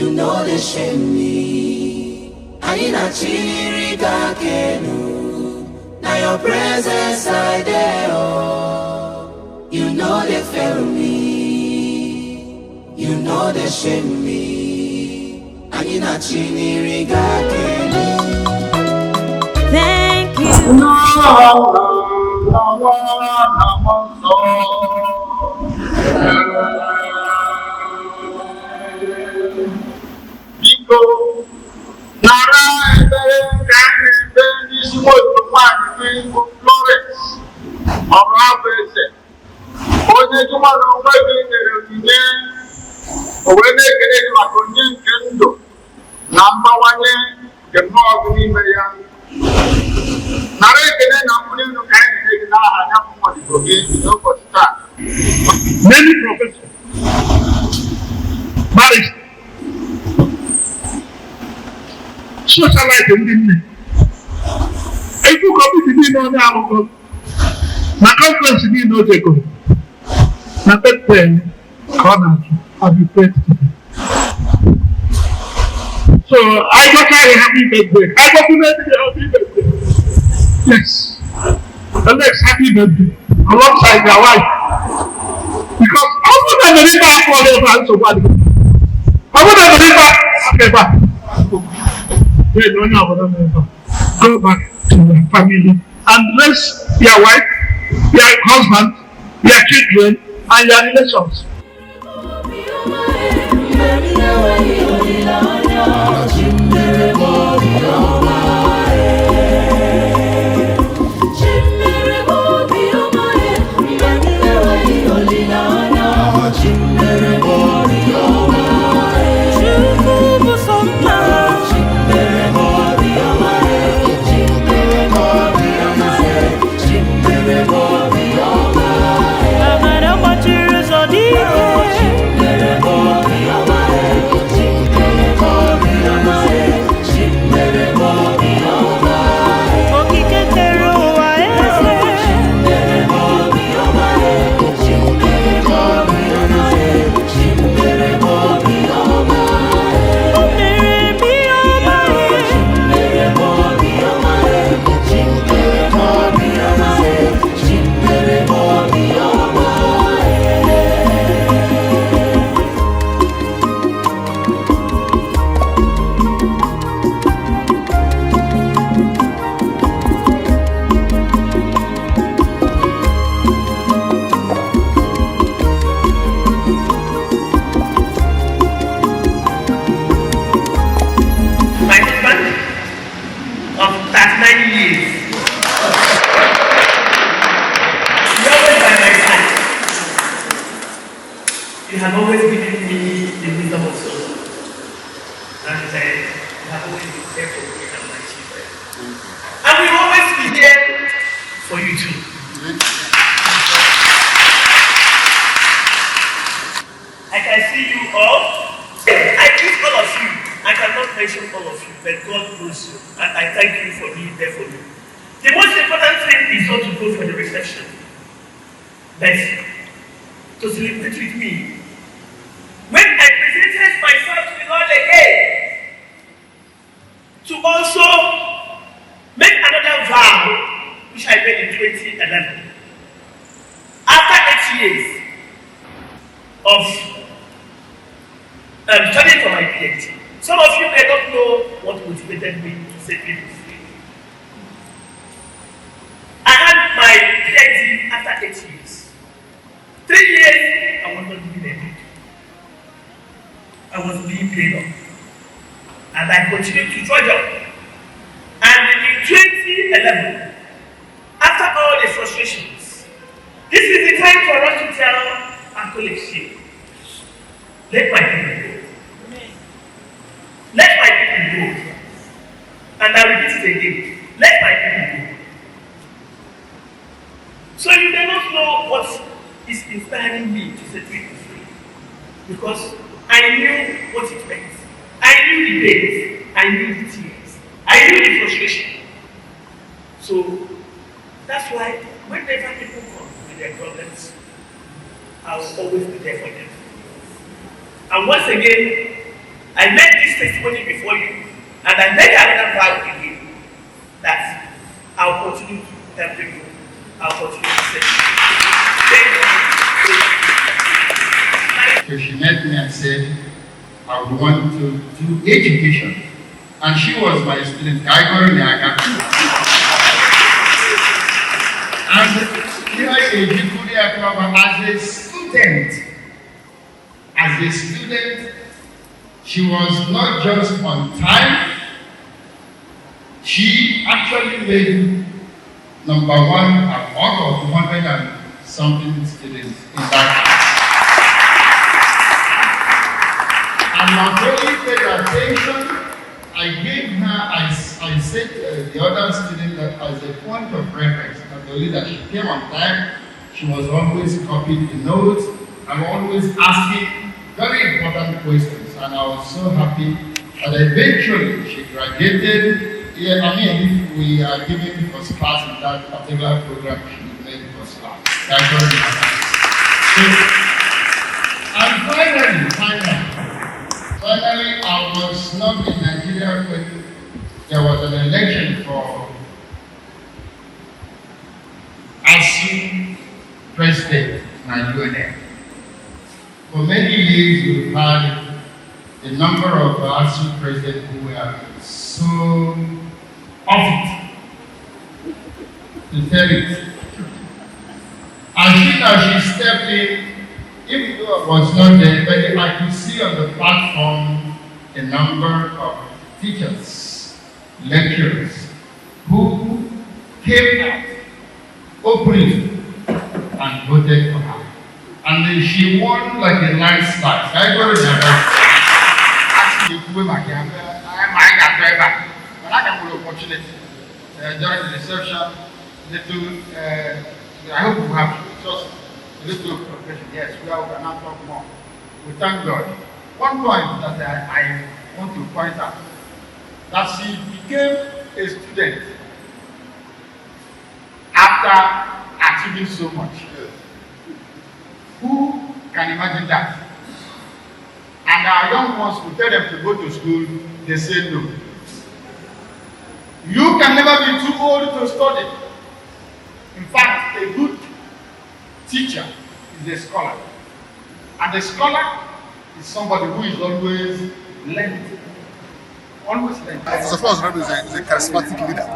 You know they shame me. I ain't a chiri kakenu. Now your presence I there. Oh, you know they fail me. You know they shame me. I ain't a chiri kakenu. Thank you. Florence, Orabueze. Onye jumano mwebe nyere owene kene makonye kendo namba wanye kemno n'ime ya. Nare kene na mbuli no kai ne na anya mo di goge no ko start. Many professors. Marriage. Socialite ndi ni. Eku kopi di no na awo. Na conference ni no dey go. Na pepe corner have you prayed today. So I got a happy birthday. I got to make a happy birthday. Yes. The next happy birthday alongside your wife. Because I would have been back for the advance of what I would have been back. Okay, back. Go back to your family and bless your wife, your husband, your children, and your relations. You have always given me the wisdom of soul. And you have always been there for me and my children. And we will always be there for you too. I can see you all. I greet all of you. I cannot mention all of you, but God knows you. And I thank you for being there for me. The most important thing is not to go for the reception, but to celebrate with me. When I presented myself to the Lord again, to also make another vow, which I made in 2011. After 8 years of studying for my PhD, some of you may not know what motivated me to say people free. I had my PhD after 8 years. 3 years, I was not doing anything. I was being paid off. And I continued to trudge on. And in 2011, after all the frustrations, this is the time for us to tell our colleagues here, let my people go. Let my people go. And I repeat it again, let my people go. So you may not know what is inspiring me to set people free. Because I knew what it meant. I knew the pains. I knew the tears. I knew the frustration. So that's why whenever people come with their problems, I will always be there for them. And once again, I made this testimony before you, and I made another vow again that I'll continue to help people. I'll continue to say. So she met me and said, I would want to do education. And she was my student. I got in there. And here as a student, she was not just on time, she actually made number one out of 100 and something students in that class. And not only paid attention, I gave her, I said the other student that as a point of reference, not only that she came on time, she was always copying the notes and always asking very important questions. And I was so happy that eventually she graduated. Yeah, I mean, if we are giving first class in that particular program, she made first class. That's what we have. And finally, I was not in Nigeria when there was an election for ASU president in Nigeria. For many years, we've had a number of ASU presidents who were so off it, to tell it. As she stepped in, even though I was not there, but I could see on the platform a number of teachers, lecturers, who came out openly and voted for her. And then she won like a landslide. I got it when I got the opportunity during the reception, I hope we have just a little progression. Yes, we cannot talk more. We thank God. One point that I want to point out, that she became a student after achieving so much. Who can imagine that? And our young ones, we tell them to go to school, they say no. You can never be too old to study. In fact, a good teacher is a scholar. And a scholar is somebody who is always learning. Always learning. So far, Orabueze is a charismatic leader,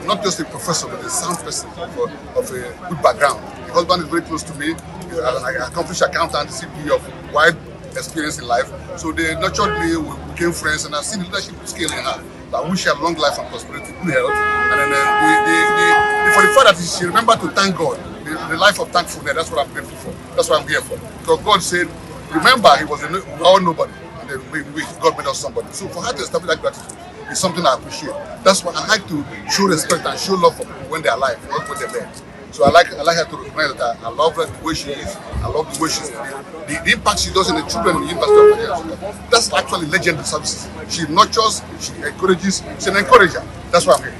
not just a professor, but a sound person of a good background. The husband is very close to me. He's an accomplished accountant, CP of wide experience in life. So they nurtured me, we became friends, and I've seen the leadership skill in her. I wish her long life and prosperity, good health. And then for the fact that she remembered to thank God, the life of thankfulness, that's what I'm grateful for. That's what I'm here for. Because God said, remember, he was our nobody. And then God made us somebody. So for her to establish that gratitude is something I appreciate. That's why I like to show respect and show love for people when they're alive, not when they're dead. So I like her to recognize that I love her the way she is. I love the way she's the impact she does in the children in the University of Nigeria. That's actually legendary services. She nurtures, she encourages, she's an encourager. That's why I'm here.